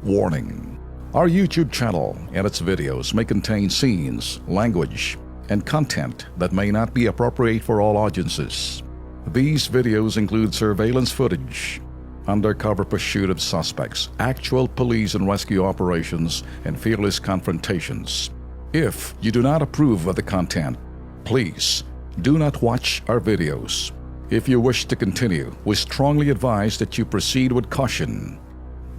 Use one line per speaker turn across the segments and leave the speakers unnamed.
Warning: our YouTube channel and its videos may contain scenes, language, and content that may not be appropriate for all audiences. These videos include surveillance footage, undercover pursuit of suspects, actual police and rescue operations, and fearless confrontations. If you do not approve of the content, please do not watch our videos. If you wish to continue, we strongly advise that you proceed with caution.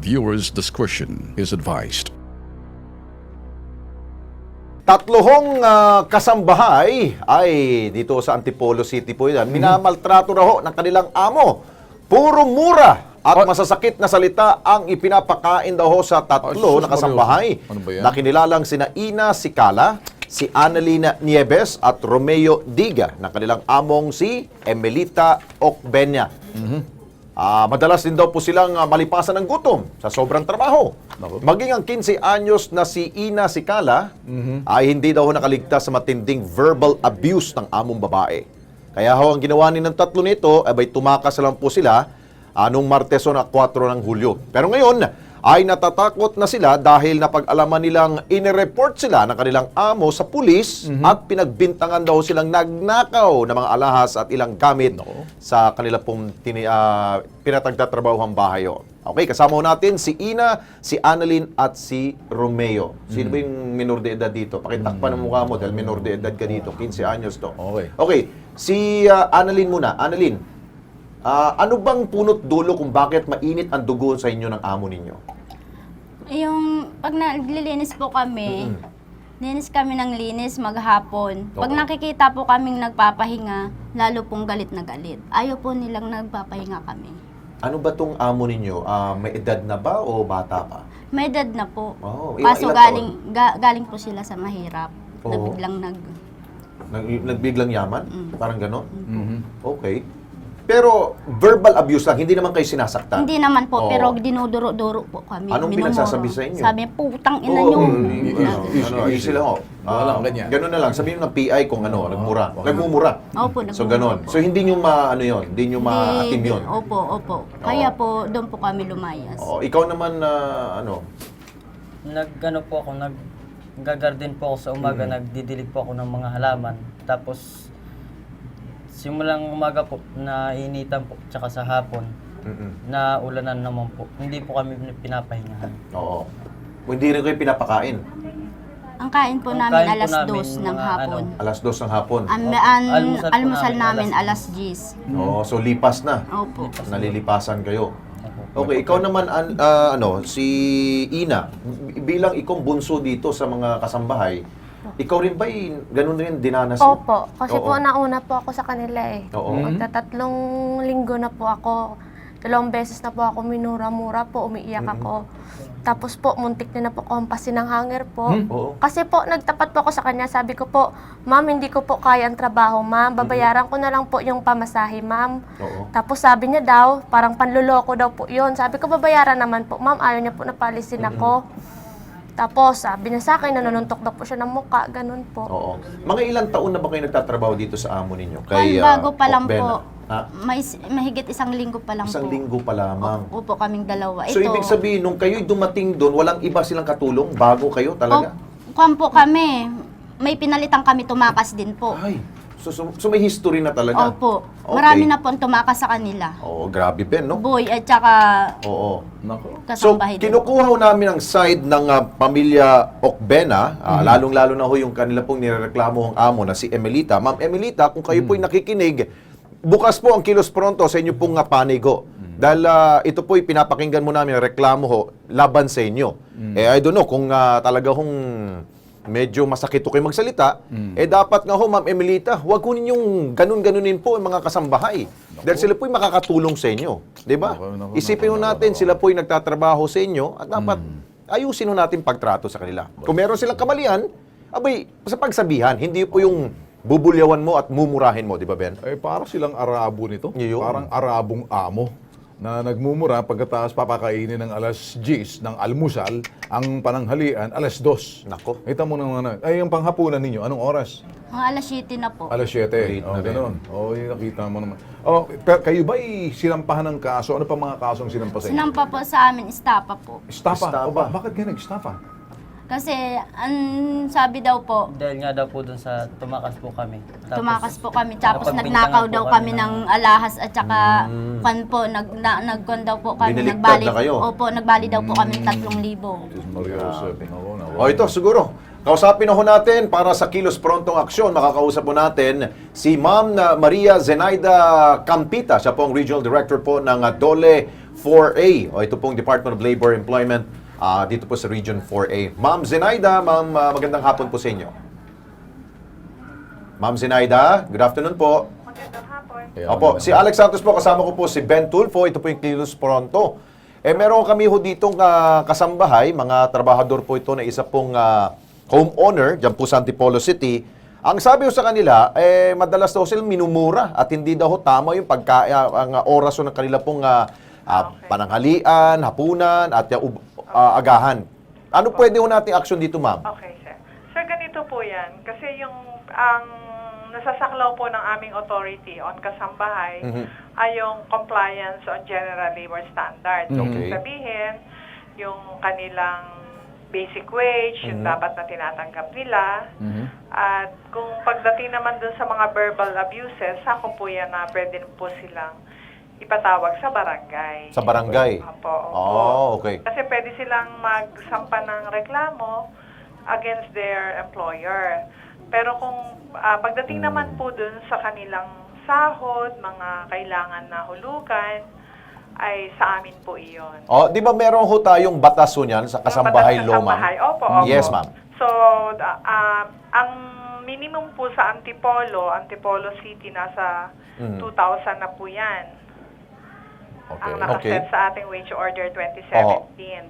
Viewers' discretion is advised.
Tatlohong kasambahay ay dito sa Antipolo City po yan. Minamaltrato raw ng kanilang amo. Puro mura at masasakit na salita ang ipinapakain daw sa tatlo na kasambahay. Na kinilalang sina Ina Sikala, si Annalyn Nieves at Romeo Diga ng kanilang among si Emelita Ocbena. Madalas din daw po silang malipasan ng gutom sa sobrang trabaho. Maging ang 15 anyos na si Ina Sikala ay hindi daw nakaligtas sa matinding verbal abuse ng among babae. Kaya ho, ang ginawa ng tatlo nito ay tumakas lang po sila noong Martes na 4 ng Hulyo. Pero ngayon ay natatakot na sila dahil napag-alaman nilang inireport sila ng kanilang amo sa pulis at pinagbintangan daw silang nagnakaw ng mga alahas at ilang gamit sa kanila pong pinatagtatrabahong bahay. Okay, kasama natin si Ina, si Annalyn at si Romeo. Sino ba yung minor de edad dito? Pakitakpan ng mukha mo dahil minor de edad ka dito. 15 anyos to. Okay, si Annalyn muna. Annalyn, ano bang punot dulo kung bakit mainit ang dugo sa inyo ng amo ninyo?
Yung pag naglilinis po kami, linis kami ng linis maghapon. Pag nakikita po kaming nagpapahinga, lalo pong galit na galit. Ayaw po nilang nagpapahinga kami.
Ano ba tong amo ninyo? May edad na ba o bata pa?
May edad na po.
ilang
Kaso galing po sila sa mahirap. Na
Oo.
biglang
Nagbiglang yaman? Parang gano'n? Okay. Pero verbal abuse lang, hindi naman kayo sinasaktan?
Hindi naman po,
Oo.
pero dinuduro-duro po kami.
Anong
Minumuro.
pinagsasabi sa inyo?
Sabi, putang ina nyo.
Easy lang ho. Ganun na lang. Sabihin ng PI kung nagmura. Nagmumura.
Opo,
So ganun. So hindi nyo hindi nyo maatim yun.
Opo. Kaya po, doon po kami lumayas.
Ikaw naman,
Nag-garden po ako sa umaga, nagdidilig po ako ng mga halaman. Tapos, simulang umaga po, nainitan po, tsaka sa hapon, na ulanan naman po. Hindi po kami pinapahingahan.
Oo. Hindi rin kayo pinapakain.
Ang kain po namin alas 2 ng hapon.
Alas 2 ng hapon.
Almusal namin alas 10.
So lipas na.
Opo.
Nalilipasan kayo. Okay, ikaw naman, si Ina, bilang ikong bunso dito sa mga kasambahay, ikaw rin ba ganun rin dinanas mo?
Opo, kasi po nauna po ako sa kanila eh. Magtatatlong linggo na po ako. 2 beses na po ako minura-mura po, umiiyak ako. Tapos po, muntik na po kompasin ng hanger po. Kasi po, nagtapat po ako sa kanya. Sabi ko po, ma'am, hindi ko po kaya ang trabaho, ma'am. Babayaran ko na lang po yung pamasahe, ma'am. Tapos sabi niya daw, parang panluloko daw po yun. Sabi ko, babayaran naman po, ma'am. Ayaw niya po napalisin ako. Tapos sabi niya sa akin, nanununtok daw po siya ng mukha, ganun po.
Mga ilang taon na ba kayo nagtatrabaho dito sa amo ninyo?
Bago pa lang
Ocbena?
po. Mahigit 1 linggo pa lang po.
1 linggo pa lamang.
Opo, kaming dalawa.
So ibig sabihin, nung kayo'y dumating doon, walang iba silang katulong bago kayo talaga?
Kampo kami. May pinalitan kami, tumakas din po.
Ay, so may history na talaga?
Opo.
Okay.
Marami na po ang tumakas sa kanila.
Grabe Ben, no?
Boy at saka
Oo. So,
kasambahay din.
kinukuha ho namin ang side ng pamilya Ocbena, lalong-lalo na ho yung kanila pong nirereklamo ang amo na si Emelita. Ma'am Emelita, kung kayo po'y nakikinig, bukas po ang Kilos Pronto sa inyo pong panig ho. Dahil ito po'y pinapakinggan mo namin, reklamo ho, laban sa inyo. I don't know, kung talaga hong medyo masakit kayo magsalita, dapat nga ho, Ma'am Emelita, huwag ko ninyong ganun-ganunin po ang mga kasambahay. Dahil sila po'y makakatulong sa inyo. Diba? Isipin ho natin, sila po'y nagtatrabaho sa inyo at dapat ayusin ho natin pagtrato sa kanila. Kung meron silang kamalian, sa pagsabihan, hindi po yung bubulyawan mo at mumurahin mo, di ba Ben?
Para silang Arabo nito.
Yun.
Parang Arabong amo. na nagmumura pagkatapos papakainin ng alas 10 ng almusal, ang pananghalian alas 2.
Nako.
Kita mo naman, ay yung panghapunan ninyo, anong oras?
Mga alas 7 na po.
Alas 7.
Late
Oh,
na rin.
ganun. Oh, yun, nakita mo naman. Oh, pero kayo ba sinampahan ng kaso? Ano pa mga kasong sinampa sa inyo?
Sinampa po sa amin, istapa po.
Estafa.
Estafa.
O ba, bakit kayo nag-estafa?
Kasi, ang sabi daw po,
Dahil nga daw po dun sa tumakas po kami.
tumakas po kami, tapos
Nakapagbintangan
nagnakaw
po
daw
kami
kami ng alahas at saka kwan po, nagkwan daw po kami,
Biniligtad na kayo?
Opo, nagbali daw po kami ng 3,000.
Diyos Maria Joseph. Ako,
O ito, siguro. Kausapin na ho natin para sa Kilos Prontong Aksyon. Makakausap po natin si Ma'am Maria Zenaida Campita. Siya po ang Regional Director po ng DOLE 4A. O ito pong Department of Labor Employment dito po sa Region 4A. Ma'am Zenaida, ma'am, magandang hapon po sa inyo. Ma'am Zenaida, good afternoon po.
Magandang hapon.
Opo, si Alex Santos po, kasama ko po si Ben Tulfo. Ito po yung Kilos Pronto. Meron kami ho ditong kasambahay, mga trabahador po ito na isa pong homeowner, dyan po sa Antipolo City. Ang sabi ho sa kanila, madalas daw silang minumura at hindi daw ho tama yung ang oras ho ng kanila pong pananghalian, hapunan at agahan. Ano pwede ho nating action dito, ma'am?
Okay, sir. Sir, ganito po yan. Kasi yung ang nasasaklaw po ng aming authority on kasambahay ay yung compliance on general labor standards. So,
Okay.
sabihin, yung kanilang basic wage, yung dapat na tinatanggap nila. At kung pagdating naman dun sa mga verbal abuses, sako po yan na pwede po silang ipatawag sa barangay.
Sa barangay?
Opo, opo.
Oh, okay.
Kasi pwede silang magsampa ng reklamo against their employer. Pero kung pagdating naman po dun sa kanilang sahod, mga kailangan na hulugan, ay sa amin po iyon.
Oh, di ba meron ho tayong batas ho niyan sa kasambahay law, ma'am?
Kasambahay. Opo, opo.
Yes, ma'am.
So, ang minimum po sa Antipolo City, nasa 2,000 na po yan. Ang nakaset
Okay.
sa ating wage order 2017.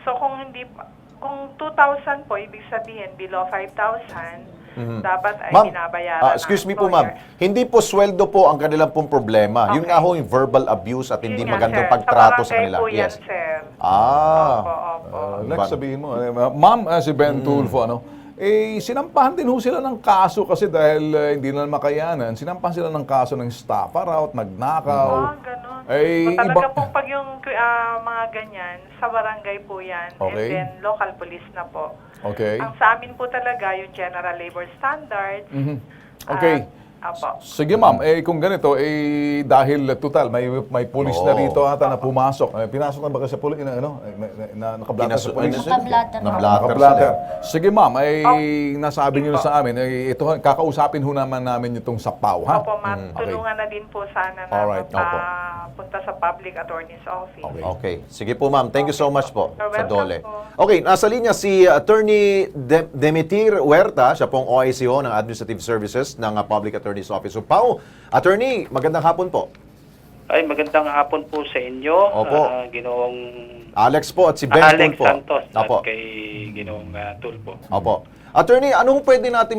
So kung 2,000 po, ibig sabihin below 5,000, dapat ay
Ma'am,
binabayaran
excuse
ng
me po,
employer.
ma'am. Hindi po sweldo po ang kanilang pong problema. Yun
Okay.
nga ho yung verbal abuse at hindi
Yun nga,
magandang
sir.
pagtrato sa
barangay
kanila.
po yan,
Yes.
sir. Opo,
Ah.
opo.
Next, sabihin mo. Ma'am, si Ben Tulfo, sinampahan din ho sila ng kaso kasi dahil hindi na makayanan. Sinampahan sila ng kaso ng estafa raw at nagnakaw.
Ganun.
Eh,
So, talaga
iba-
pong pag yung mga ganyan, sa barangay po yan.
Okay.
And then local police na po.
Okay.
Ang sa amin po talaga yung general labor standards.
Okay.
Apo.
Sige ma'am, kung ganito, dahil total, may pulis na rito ata na pumasok. Pinasok na ba kasi sa pulis? Nakablatter sa pulis?
Nakablatter.
Nakablatter. Sige ma'am, nasabi niyo na sa amin, ito, kakausapin ho namin itong sapaw, ha?
Opo, ma'am. Tulungan na din po sana na
Alright, opo.
punta sa public attorney's office.
Okay. Sige po, ma'am. Thank you so much po
You're
sa
welcome
DOLE.
po.
Okay, nasa linya si Attorney Demetir Huerta, siya pong OICO ng Administrative Services ng Public Attorney's Office. So, Pao, Attorney, magandang hapon po.
Ay, magandang hapon po sa inyo.
Opo.
Ginoong
Alex po at si Ben
Alex
Tulfo.
Santos
Opo.
at kay Ginoong Tulfo.
Opo. Attorney, anong pwede natin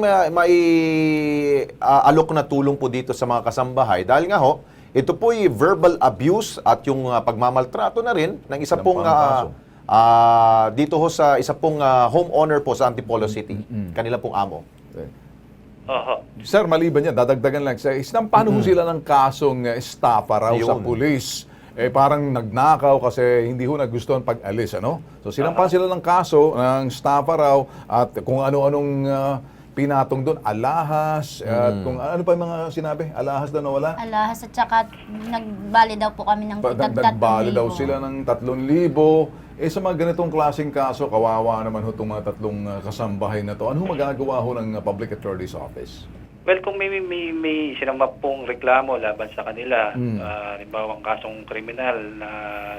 alok na tulong po dito sa mga kasambahay? Dahil nga ho, ito po yung verbal abuse at yung pagmamaltrato na rin ng isa pong dito ho sa isa pong homeowner po sa Antipolo City. Kanila pong amo.
Oho.
Sir, maliban yan, dadagdagan lang. Sinampahan ho sila ng kasong estafa raw sa
Ayun.
pulis. Parang nagnakaw kasi hindi ho nagustuhan pag-alis, ano? So sinampahan sila ng kaso ng estafa raw at kung ano-anong pinatong doon, alahas, at kung ano pa yung mga sinabi, alahas daw nawala.
Alahas at saka nagbali daw po kami ng
Nagbali daw
3,000.
sila ng 3,000. Sa mga ganitong klaseng kaso, kawawa naman ho itong mga tatlong kasambahay na to. Ano ho magagawa ho ng Public Attorney's Office?
Well, kung may sinampa pong reklamo laban sa kanila, halimbawa ang kasong kriminal na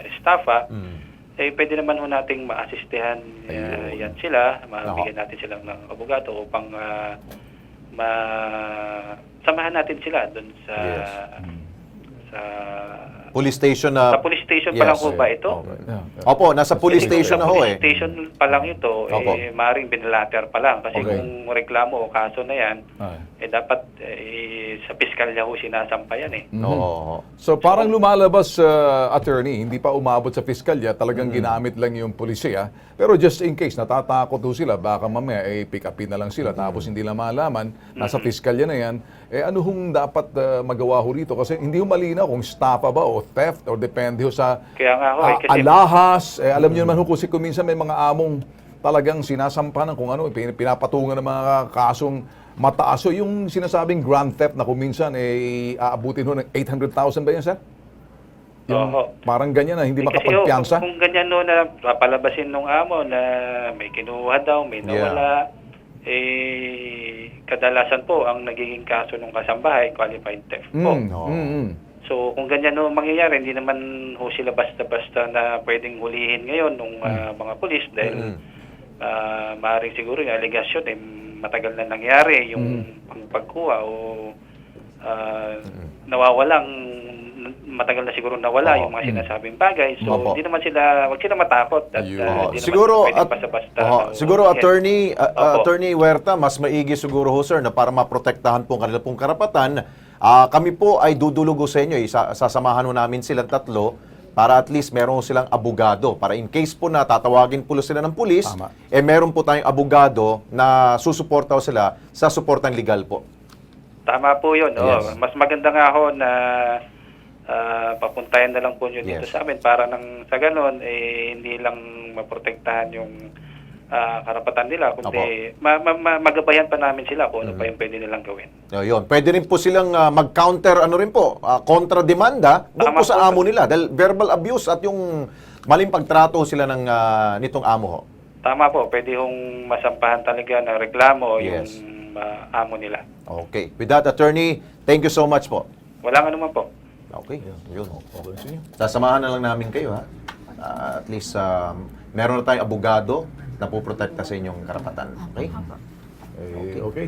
estafa, pwede naman ho nating maasistehan yan sila, mabigyan natin sila ng abogado upang samahan natin sila doon sa
Police station
sa police station pa lang
Yes.
po ba ito?
Opo, nasa police station na ho
Police station pa lang ito,
Opo.
maring binlater pa lang. Kasi
Okay.
kung reklamo o kaso na yan,
Ah.
dapat sa piskalya ho sinasampa yan eh.
Oo.
So parang lumalabas, attorney, hindi pa umabot sa piskalya, talagang ginamit lang yung pulisya. Pero just in case, natatakot ho sila, baka mamaya pick upin na lang sila, tapos hindi lang malaman, nasa piskalya na yan, ano hong dapat magawa ho rito? Kasi hindi ho malinaw kung estafa ba o theft or depende ho sa
Kaya nga ho, kasi
alahas. Alam niyo naman ho kasi kung minsan may mga among talagang sinasampahan ng kung ano, pinapatungan ng mga kasong mataas. So yung sinasabing grand theft na kung minsan aabutin ho ng 800,000 ba yan, sir? Yung
Oo.
parang ganyan na hindi
Kasi
makapagpiyansa.
kung ganyan no na papalabasin nung amo na may kinuha daw, may nawala, kadalasan po ang nagiging kaso ng kasambahay, qualified theft po. So kung ganyan no mangyayari, hindi naman ho sila basta-basta na pwedeng hulihin ngayon ng mga pulis dahil maaaring siguro yung allegation matagal na nangyari yung pagkuha o nawawalang matagal na siguro nawala yung mga sinasabing bagay. So
Opo.
hindi naman sila, wag sila matakot at hindi naman
Siguro
pwedeng basta-basta.
siguro
Yes. Opo.
Attorney Huerta, mas maigi siguro ho sir na para maprotektahan po ang kanila pong karapatan, kami po ay dudulugo sa inyo, sasamahan ho namin silang tatlo para at least meron silang abogado. Para in case po na tatawagin po sila ng pulis,
Tama.
meron po tayong abogado na susuporta ho sila sa suportang legal po.
Tama po yun.
Yes.
Mas maganda nga ho na papuntayan na lang po nyo dito
Yes.
sa amin para nang sa ganon, hindi lang maprotektahan yung karapatan nila, kundi magabayan pa namin sila kung ano pa yung pwede nilang gawin.
Yun. Pwede rin po silang mag-counter, kontra-demanda doon
Tama
po sa
po.
amo nila. Dahil verbal abuse at yung maling pagtrato sila nitong amo ho.
Tama po, pwede hong masampahan talaga ng reklamo
Yes.
yung amo nila.
Okay. With that, attorney, thank you so much po.
Walang anuman po.
Okay. Yun. Sasamahan na lang namin kayo, ha? At least, meron na tayong abogado na puprotekta sa inyong karapatan. Okay?
Okay.